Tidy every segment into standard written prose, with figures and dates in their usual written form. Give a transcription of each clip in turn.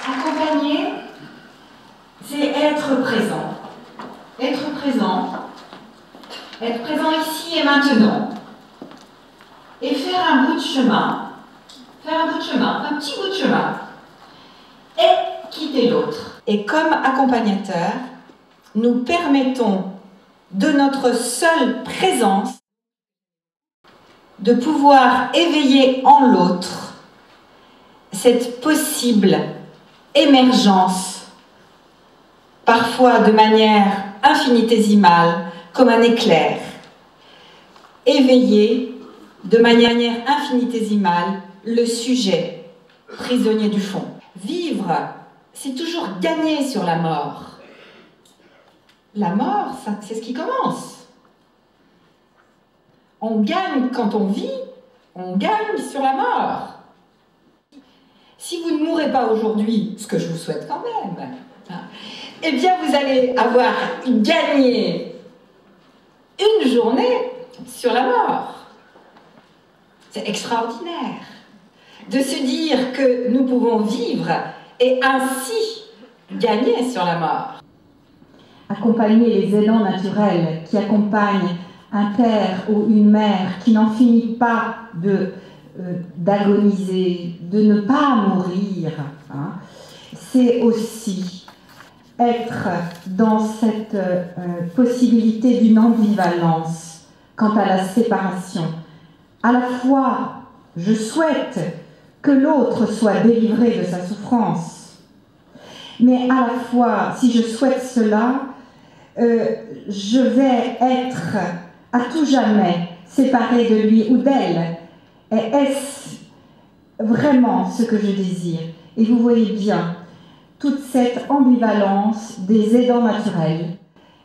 Accompagner, c'est être présent. Être présent ici et maintenant. Et faire un bout de chemin, un petit bout de chemin, et quitter l'autre. Et comme accompagnateurs, nous permettons de notre seule présence de pouvoir éveiller en l'autre cette possible émergence, parfois de manière infinitésimale, comme un éclair, éveiller de manière infinitésimale le sujet, prisonnier du fond. Vivre, c'est toujours gagner sur la mort. La mort, c'est ce qui commence. On gagne quand on vit, on gagne sur la mort. Si vous ne mourrez pas aujourd'hui, ce que je vous souhaite quand même, eh bien vous allez avoir gagné une journée sur la mort. C'est extraordinaire de se dire que nous pouvons vivre et ainsi gagner sur la mort. Accompagner les aidants naturels qui accompagnent un père ou une mère qui n'en finit pas d'agoniser, de ne pas mourir, c'est aussi être dans cette possibilité d'une ambivalence quant à la séparation. À la fois, je souhaite que l'autre soit délivré de sa souffrance, mais à la fois, si je souhaite cela, je vais être à tout jamais séparée de lui ou d'elle. Et est-ce vraiment ce que je désire? Et vous voyez bien toute cette ambivalence des aidants naturels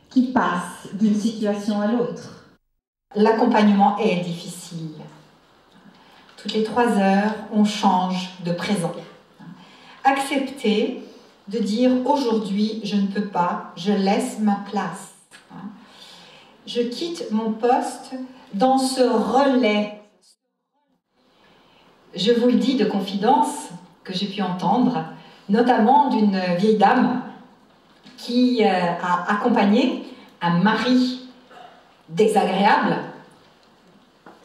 qui passent d'une situation à l'autre. L'accompagnement est difficile. Toutes les 3 heures, on change de présent. Accepter de dire aujourd'hui, je ne peux pas, je laisse ma place. Je quitte mon poste dans ce relais. Je vous le dis de confidence que j'ai pu entendre, notamment d'une vieille dame qui a accompagné un mari désagréable,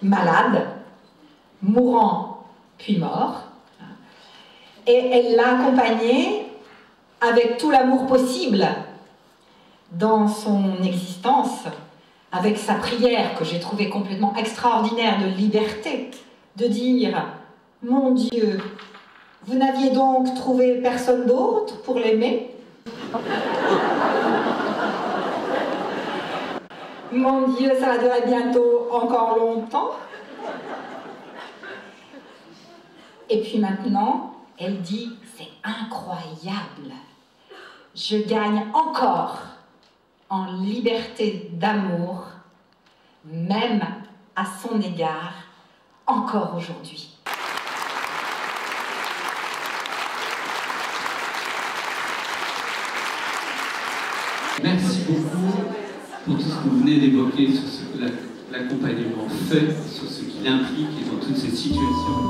malade, mourant puis mort. Et elle l'a accompagné avec tout l'amour possible dans son existence, avec sa prière que j'ai trouvée complètement extraordinaire de liberté, de dire « Mon Dieu, vous n'aviez donc trouvé personne d'autre pour l'aimer ?» Mon Dieu, ça va durer bientôt encore longtemps. Et puis maintenant, elle dit « C'est incroyable, je gagne encore en liberté d'amour, même à son égard, encore aujourd'hui. » Merci beaucoup pour tout ce que vous venez d'évoquer sur ce que l'accompagnement fait, sur ce qu'il implique et dans toutes ces situations.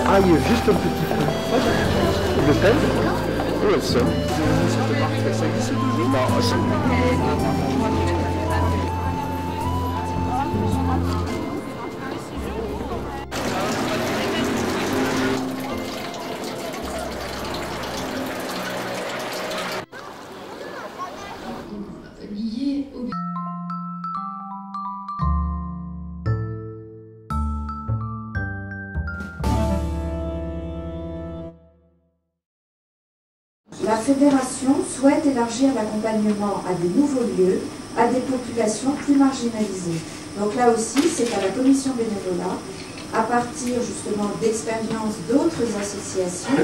Ah, il y a juste un petit peu. Le pèse? Oui, ça. Non, ça. Lié au... La fédération souhaite élargir l'accompagnement à des nouveaux lieux, à des populations plus marginalisées. Donc là aussi, c'est à la commission bénévolat à partir justement d'expériences d'autres associations,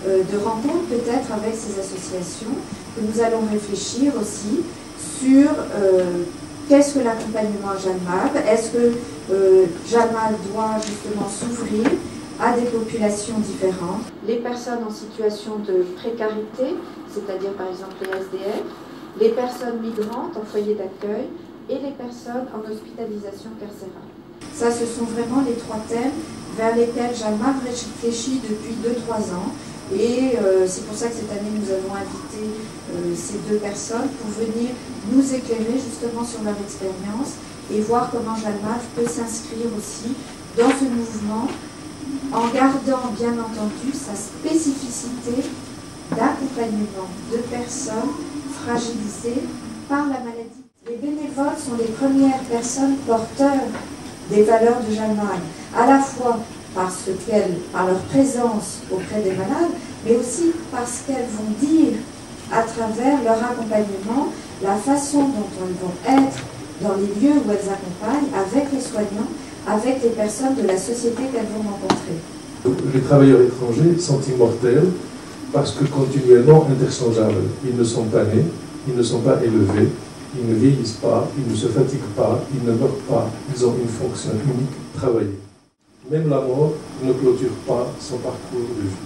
de rencontres peut-être avec ces associations, que nous allons réfléchir aussi sur qu'est-ce que l'accompagnement à Jalmab. Est-ce que Jalmab doit justement s'ouvrir à des populations différentes? Les personnes en situation de précarité, c'est-à-dire par exemple les SDF, les personnes migrantes en foyer d'accueil et les personnes en hospitalisation carcérale. Ça, ce sont vraiment les trois thèmes vers lesquels Jalmab réfléchit depuis 2-3 ans. Et c'est pour ça que cette année, nous avons invité ces deux personnes pour venir nous éclairer justement sur leur expérience et voir comment Jalmab peut s'inscrire aussi dans ce mouvement en gardant bien entendu sa spécificité d'accompagnement de personnes fragilisées par la maladie. Les bénévoles sont les premières personnes porteurs des valeurs de Jalmab, à la fois parce qu'elles, par leur présence auprès des malades, mais aussi parce qu'elles vont dire à travers leur accompagnement la façon dont elles vont être dans les lieux où elles accompagnent avec les soignants, avec les personnes de la société qu'elles vont rencontrer. Les travailleurs étrangers sont immortels parce que continuellement interchangeables. Ils ne sont pas nés, ils ne sont pas élevés, ils ne vieillissent pas, ils ne se fatiguent pas, ils ne meurent pas, ils ont une fonction unique, travailler. Même la mort ne clôture pas son parcours de vie,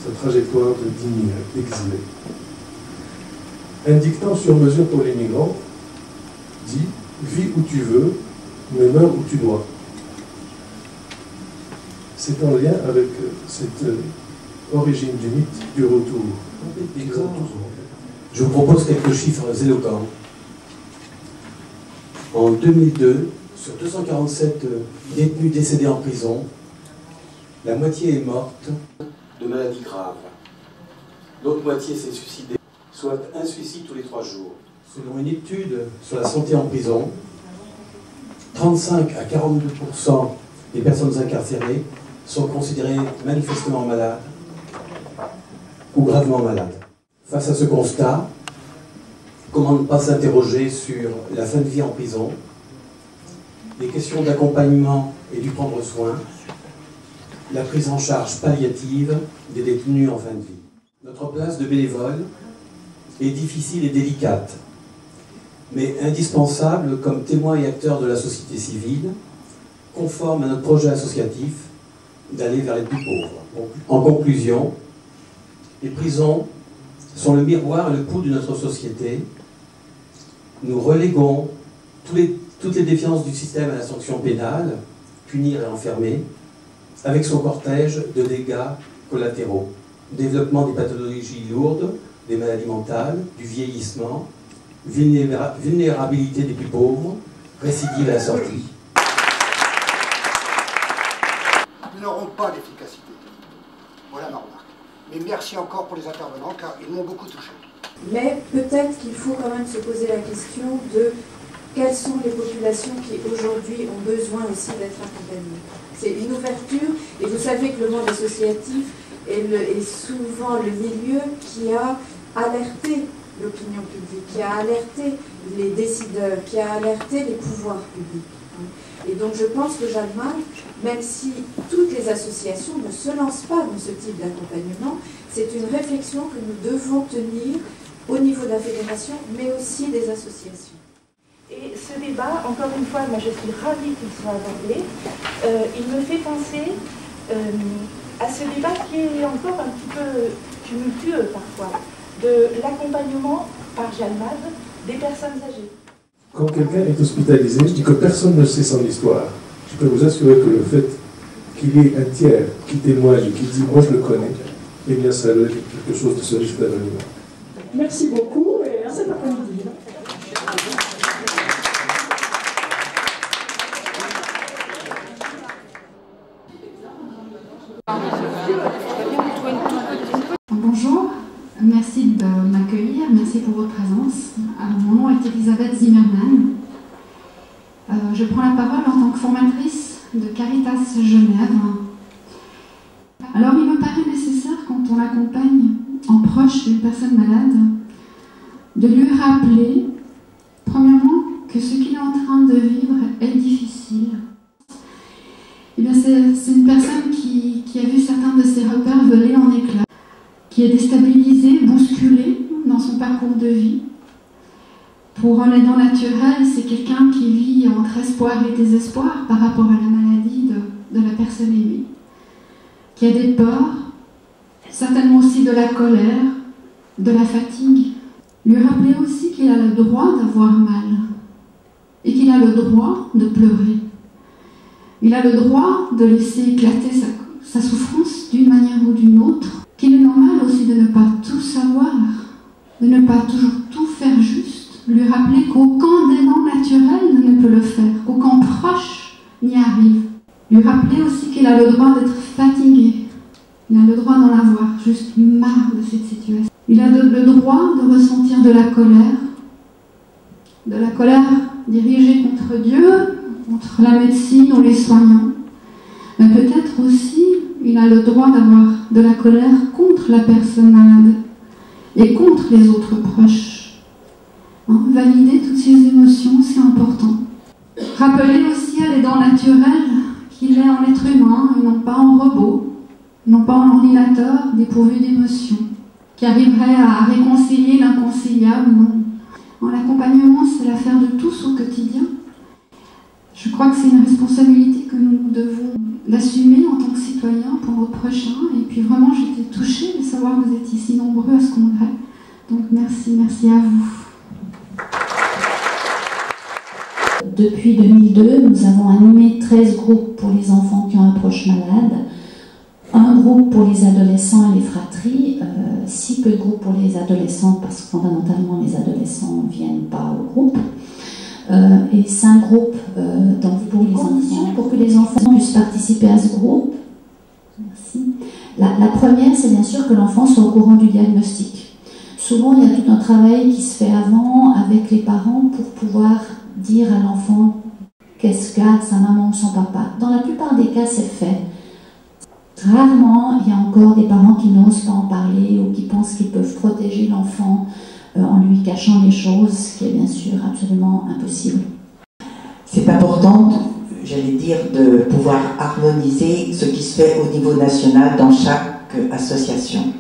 sa trajectoire d'immigré, d'exilé. Un dictat sur mesure pour les migrants dit « Vis où tu veux, mais meurs où tu dois ». C'est en lien avec cette origine du mythe du retour. Je vous propose quelques chiffres éloquents. En 2002, sur 247 détenus décédés en prison, la moitié est morte de maladies graves. L'autre moitié s'est suicidée, soit un suicide tous les 3 jours. Selon une étude sur la santé en prison, 35 à 42% des personnes incarcérées sont considérées manifestement malades ou gravement malades. Face à ce constat, comment ne pas s'interroger sur la fin de vie en prison, les questions d'accompagnement et du prendre soin, la prise en charge palliative des détenus en fin de vie. Notre place de bénévole est difficile et délicate, mais indispensable comme témoin et acteur de la société civile, conforme à notre projet associatif d'aller vers les plus pauvres. En conclusion, les prisons sont le miroir et le pouls de notre société. Nous reléguons toutes les défiances du système à la sanction pénale, punir et enfermer, avec son cortège de dégâts collatéraux. Développement des pathologies lourdes, des maladies mentales, du vieillissement, vulnérabilité des plus pauvres, récidive à la sortie. Nous n'aurons pas d'efficacité. Voilà ma remarque. Mais merci encore pour les intervenants, car ils m'ont beaucoup touché. Mais peut-être qu'il faut quand même se poser la question de quelles sont les populations qui aujourd'hui ont besoin aussi d'être accompagnées. C'est une ouverture, et vous savez que le monde associatif est souvent le milieu qui a alerté l'opinion publique, qui a alerté les décideurs, qui a alerté les pouvoirs publics. Et donc je pense que Jalmab, même si toutes les associations ne se lancent pas dans ce type d'accompagnement, c'est une réflexion que nous devons tenir au niveau de la fédération, mais aussi des associations. Et ce débat, encore une fois, moi je suis ravie qu'il soit abordé. Il me fait penser à ce débat qui est encore un petit peu tumultueux parfois, de l'accompagnement par Jalmab des personnes âgées. Quand quelqu'un est hospitalisé, je dis que personne ne sait son histoire. Je peux vous assurer que le fait qu'il y ait un tiers qui témoigne, qui dit « moi je le connais », eh bien ça doit être quelque chose de ce risque d'avenir. Merci beaucoup et à cet après-midi. Bonjour, merci de m'accueillir, merci pour votre présence. Mon nom est Elisabeth Zimmermann. Je prends la parole en tant que formatrice de Caritas Genève. Alors il me paraît nécessaire quand on accompagne en proche d'une personne malade de lui rappeler, premièrement, que ce qu'il est en train de vivre est difficile. Eh bien, c'est qui a vu certains de ses repères voler en éclats, qui est déstabilisé, bousculé dans son parcours de vie. Pour un aidant naturel, c'est quelqu'un qui vit entre espoir et désespoir par rapport à la maladie de la personne aimée, qui a des peurs, certainement aussi de la colère, de la fatigue. Lui rappeler aussi qu'il a le droit d'avoir mal et qu'il a le droit de pleurer. Il a le droit de laisser éclater sa souffrance d'une manière ou d'une autre, qu'il est normal aussi de ne pas tout savoir, de ne pas toujours tout faire juste. Lui rappeler qu'aucun aidant naturel ne peut le faire, qu'aucun proche n'y arrive. Lui rappeler aussi qu'il a le droit d'être fatigué. Il a le droit d'en avoir juste marre de cette situation. Il a le droit de ressentir de la colère dirigée contre Dieu, contre la médecine ou les soignants. Mais peut-être aussi, il a le droit d'avoir de la colère contre la personne malade et contre les autres proches. Valider toutes ces émotions, c'est important. Rappeler aussi à l'aidant naturel qu'il est un être humain et non pas un robot, non pas un ordinateur dépourvu d'émotions, qui arriverait à réconcilier l'inconciliable. Non. L'accompagnement, c'est l'affaire de tous au quotidien. Je crois que c'est une responsabilité que nous devons l'assumer en tant que citoyens pour nos prochains. Et puis vraiment, j'étais touchée de savoir que vous êtes ici nombreux à ce congrès. Donc merci à vous. Depuis 2002, nous avons animé 13 groupes pour les enfants qui ont un proche malade, un groupe pour les adolescents et les fratries, si peu de groupes pour les adolescents parce que fondamentalement les adolescents ne viennent pas au groupe, et 5 groupes donc pour les enfants, pour que les enfants puissent participer à ce groupe. Merci. La première, c'est bien sûr que l'enfant soit au courant du diagnostic. Souvent, il y a tout un travail qui se fait avant avec les parents pour pouvoir dire à l'enfant qu'est-ce qu'a sa maman ou son papa. Dans la plupart des cas, c'est fait. Rarement, il y a encore des parents qui n'osent pas en parler ou qui pensent qu'ils peuvent protéger l'enfant en lui cachant les choses, ce qui est bien sûr absolument impossible. C'est important, j'allais dire, de pouvoir harmoniser ce qui se fait au niveau national dans chaque association.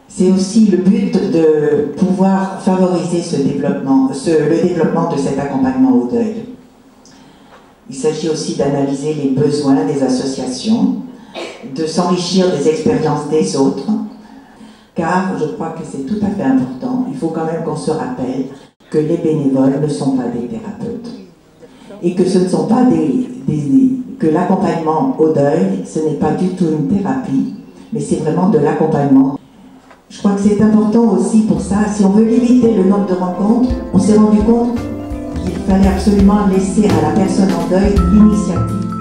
C'est aussi le but de pouvoir favoriser le développement de cet accompagnement au deuil. Il s'agit aussi d'analyser les besoins des associations, de s'enrichir des expériences des autres, car je crois que c'est tout à fait important. Il faut quand même qu'on se rappelle que les bénévoles ne sont pas des thérapeutes et que ce ne sont pas que l'accompagnement au deuil, ce n'est pas du tout une thérapie, mais c'est vraiment de l'accompagnement. Je crois que c'est important aussi pour ça, si on veut limiter le nombre de rencontres, on s'est rendu compte qu'il fallait absolument laisser à la personne en deuil l'initiative.